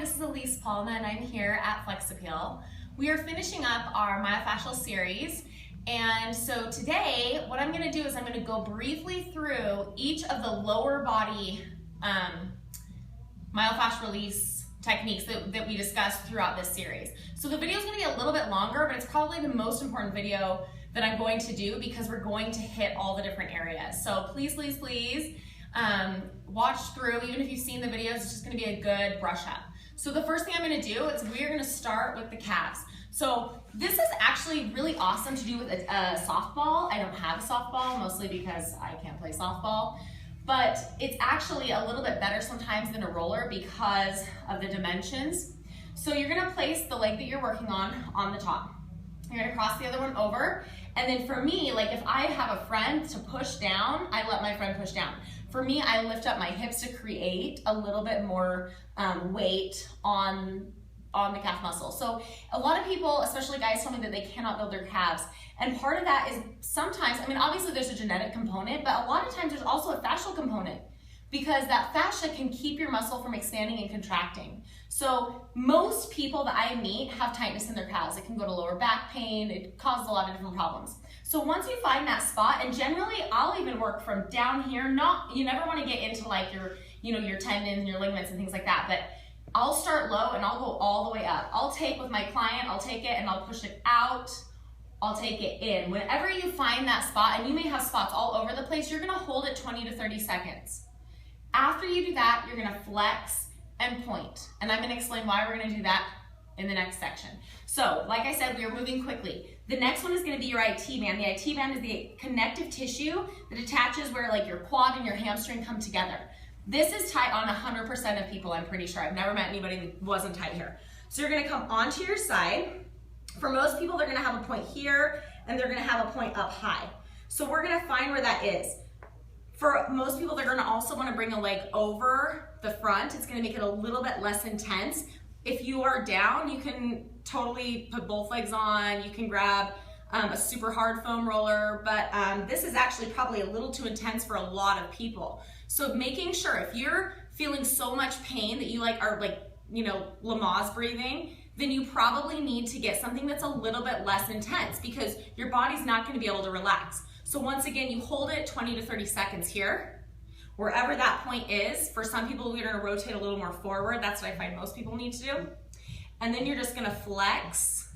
this is Elise Palma and I'm here at Flex Appeal. We are finishing up our myofascial series, and so today what I'm going to do is I'm going to go briefly through each of the lower body myofascial release techniques that we discussed throughout this series. So the video is going to be a little bit longer, but it's probably the most important video that I'm going to do because we're going to hit all the different areas. So please watch through. Even if you've seen the videos, it's just going to be a good brush up. So the first thing I'm going to do is we're going to start with the calves. So this is actually really awesome to do with a softball. I don't have a softball, mostly because I can't play softball, but it's actually a little bit better sometimes than a roller because of the dimensions. So you're going to place the leg that you're working on the top. You're going to cross the other one over, and then for me, like if I have a friend to push down, I let my friend push down. For me, I lift up my hips to create a little bit more weight on the calf muscle. So a lot of people, especially guys, tell me that they cannot build their calves. And part of that is sometimes, I mean, obviously there's a genetic component, but a lot of times there's also a fascial component because that fascia can keep your muscle from expanding and contracting. So most people that I meet have tightness in their calves. It can go to lower back pain. It causes a lot of different problems. So once you find that spot, and generally I'll even work from down here, you never want to get into like your tendons and your ligaments and things like that, but I'll start low and I'll go all the way up. I'll take with my client, I'll take it and I'll push it out. I'll take it in. Whenever you find that spot, and you may have spots all over the place, you're gonna hold it 20 to 30 seconds. After you do that, you're gonna flex and point. And I'm gonna explain why we're gonna do that in the next section. So, like I said, we are moving quickly. The next one is gonna be your IT band. The IT band is the connective tissue that attaches where like your quad and your hamstring come together. This is tight on 100% of people, I'm pretty sure. I've never met anybody that wasn't tight here. So you're gonna come onto your side. For most people, they're gonna have a point here and they're gonna have a point up high. So we're gonna find where that is. For most people, they're gonna also wanna bring a leg over the front. It's gonna make it a little bit less intense. If you are down, you can totally put both legs on. You can grab a super hard foam roller, but this is actually probably a little too intense for a lot of people. So making sure if you're feeling so much pain that you are Lamaze breathing, then you probably need to get something that's a little bit less intense because your body's not going to be able to relax. So once again, you hold it 20 to 30 seconds here. Wherever that point is, for some people we're going to rotate a little more forward. That's what I find most people need to do. And then you're just going to flex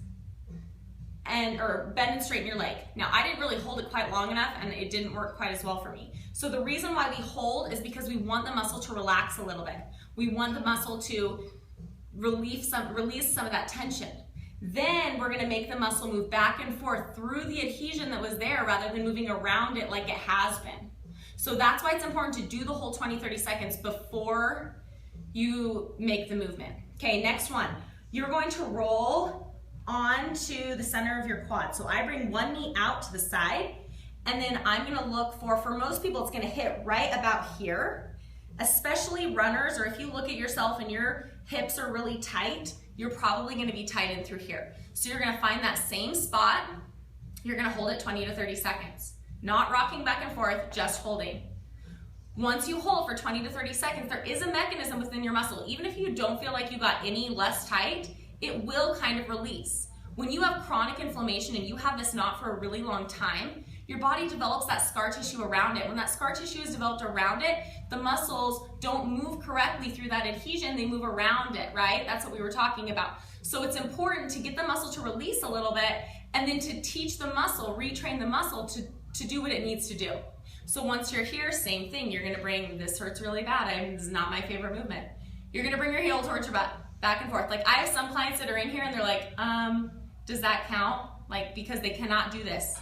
or bend and straighten your leg. Now I didn't really hold it quite long enough and it didn't work quite as well for me. So the reason why we hold is because we want the muscle to relax a little bit. We want the muscle to release some of that tension. Then we're gonna make the muscle move back and forth through the adhesion that was there rather than moving around it like it has been. So that's why it's important to do the whole 20-30 seconds before you make the movement. Okay, next one. You're going to roll onto the center of your quad. So I bring one knee out to the side, and then I'm gonna look for most people, it's gonna hit right about here, especially runners, or if you look at yourself and your hips are really tight, you're probably gonna be tight in through here. So you're gonna find that same spot, you're gonna hold it 20 to 30 seconds. Not rocking back and forth, just holding. Once you hold for 20 to 30 seconds, there is a mechanism within your muscle. Even if you don't feel like you got any less tight, it will kind of release. When you have chronic inflammation and you have this knot for a really long time, your body develops that scar tissue around it. When that scar tissue is developed around it, the muscles don't move correctly through that adhesion, they move around it, right? That's what we were talking about. So it's important to get the muscle to release a little bit and then to teach the muscle, retrain the muscle to do what it needs to do. So once you're here, same thing. You're gonna bring, this hurts really bad, this is not my favorite movement. You're gonna bring your heel towards your butt, back and forth. Like I have some clients that are in here and they're like, does that count? Like, because they cannot do this.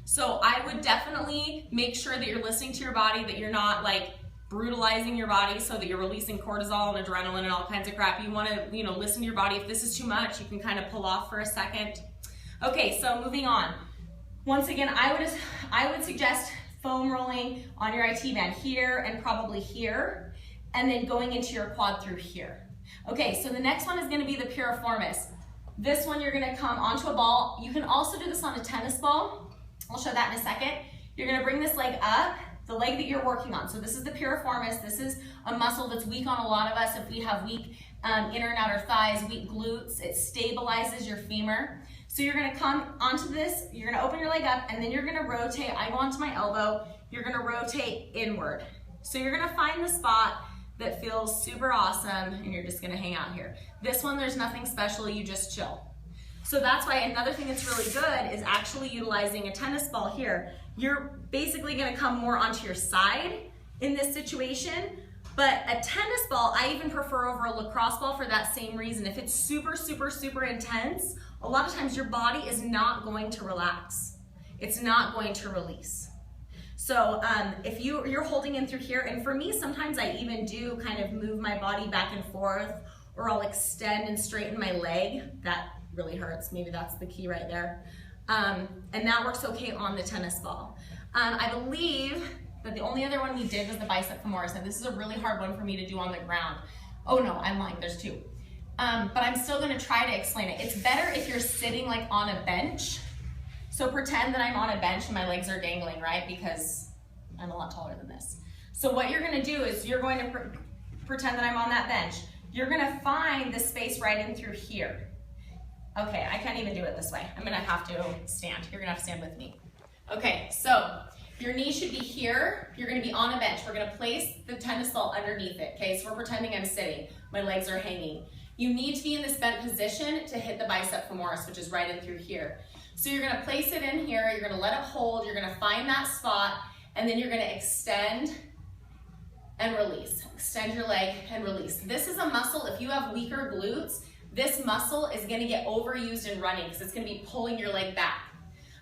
So I would definitely make sure that you're listening to your body, that you're not like brutalizing your body so that you're releasing cortisol and adrenaline and all kinds of crap. You wanna, listen to your body. If this is too much, you can kind of pull off for a second. Okay, so moving on. Once again, I would suggest foam rolling on your IT band here and probably here, and then going into your quad through here. Okay, so the next one is gonna be the piriformis. This one you're gonna come onto a ball. You can also do this on a tennis ball. I'll show that in a second. You're gonna bring this leg up, the leg that you're working on. So this is the piriformis. This is a muscle that's weak on a lot of us if we have weak inner and outer thighs, weak glutes. It stabilizes your femur. So you're gonna come onto this, you're gonna open your leg up, and then you're gonna rotate. I go onto my elbow, you're gonna rotate inward. So you're gonna find the spot that feels super awesome, and you're just gonna hang out here. This one, there's nothing special, you just chill. So that's why another thing that's really good is actually utilizing a tennis ball here. You're basically gonna come more onto your side in this situation, but a tennis ball, I even prefer over a lacrosse ball for that same reason. If it's super, super, super intense, a lot of times your body is not going to relax. It's not going to release. So if you're holding in through here, and for me, sometimes I even do kind of move my body back and forth, or I'll extend and straighten my leg. That really hurts. Maybe that's the key right there. And that works okay on the tennis ball. I believe that the only other one we did was the bicep femoris, and this is a really hard one for me to do on the ground. Oh no, I'm lying, there's two. But I'm still gonna try to explain it. It's better if you're sitting like on a bench. So pretend that I'm on a bench and my legs are dangling, right? Because I'm a lot taller than this. So what you're gonna do is you're going to pretend that I'm on that bench. You're gonna find the space right in through here. Okay, I can't even do it this way. I'm gonna have to stand. You're gonna have to stand with me. Okay, so your knee should be here. You're gonna be on a bench. We're gonna place the tennis ball underneath it, okay? So we're pretending I'm sitting. My legs are hanging. You need to be in this bent position to hit the bicep femoris, which is right in through here. So you're gonna place it in here, you're gonna let it hold, you're gonna find that spot, and then you're gonna extend and release. Extend your leg and release. This is a muscle, if you have weaker glutes, this muscle is gonna get overused in running because it's gonna be pulling your leg back.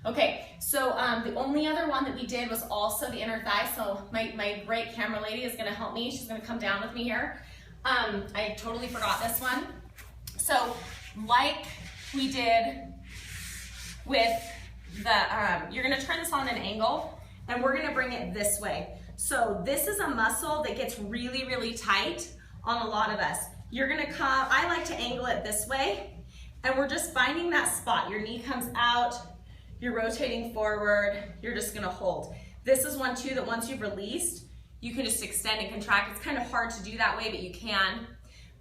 Okay, so the only other one that we did was also the inner thigh. So my great camera lady is gonna help me. She's gonna come down with me here. I totally forgot this one. So like we did with the, you're gonna turn this on an angle and we're gonna bring it this way. So this is a muscle that gets really, really tight on a lot of us. You're gonna come, I like to angle it this way, and we're just finding that spot. Your knee comes out, you're rotating forward, you're just gonna hold. This is one too that once you've released, you can just extend and contract. It's kind of hard to do that way, but you can.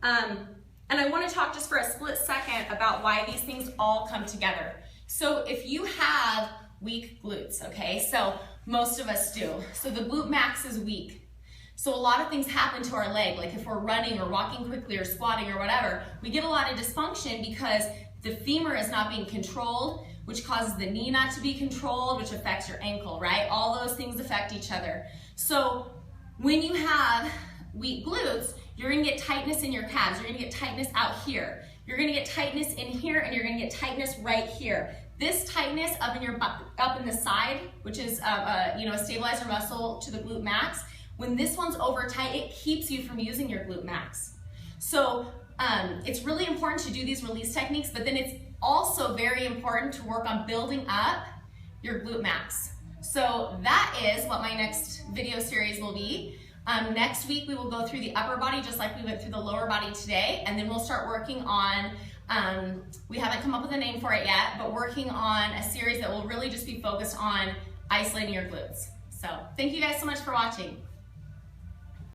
And I wanna talk just for a split second about why these things all come together. So if you have weak glutes, okay, so most of us do. So the glute max is weak. So a lot of things happen to our leg, like if we're running or walking quickly or squatting or whatever, we get a lot of dysfunction because the femur is not being controlled, which causes the knee not to be controlled, which affects your ankle, right? All those things affect each other. So when you have weak glutes, you're gonna get tightness in your calves, you're gonna get tightness out here, you're gonna get tightness in here, and you're gonna get tightness right here. This tightness up in the side, which is a stabilizer muscle to the glute max, when this one's over tight, it keeps you from using your glute max. So it's really important to do these release techniques, but then it's also very important to work on building up your glute max. So that is what my next video series will be. Next week we will go through the upper body just like we went through the lower body today, and then we'll start working on, we haven't come up with a name for it yet, but working on a series that will really just be focused on isolating your glutes. So thank you guys so much for watching.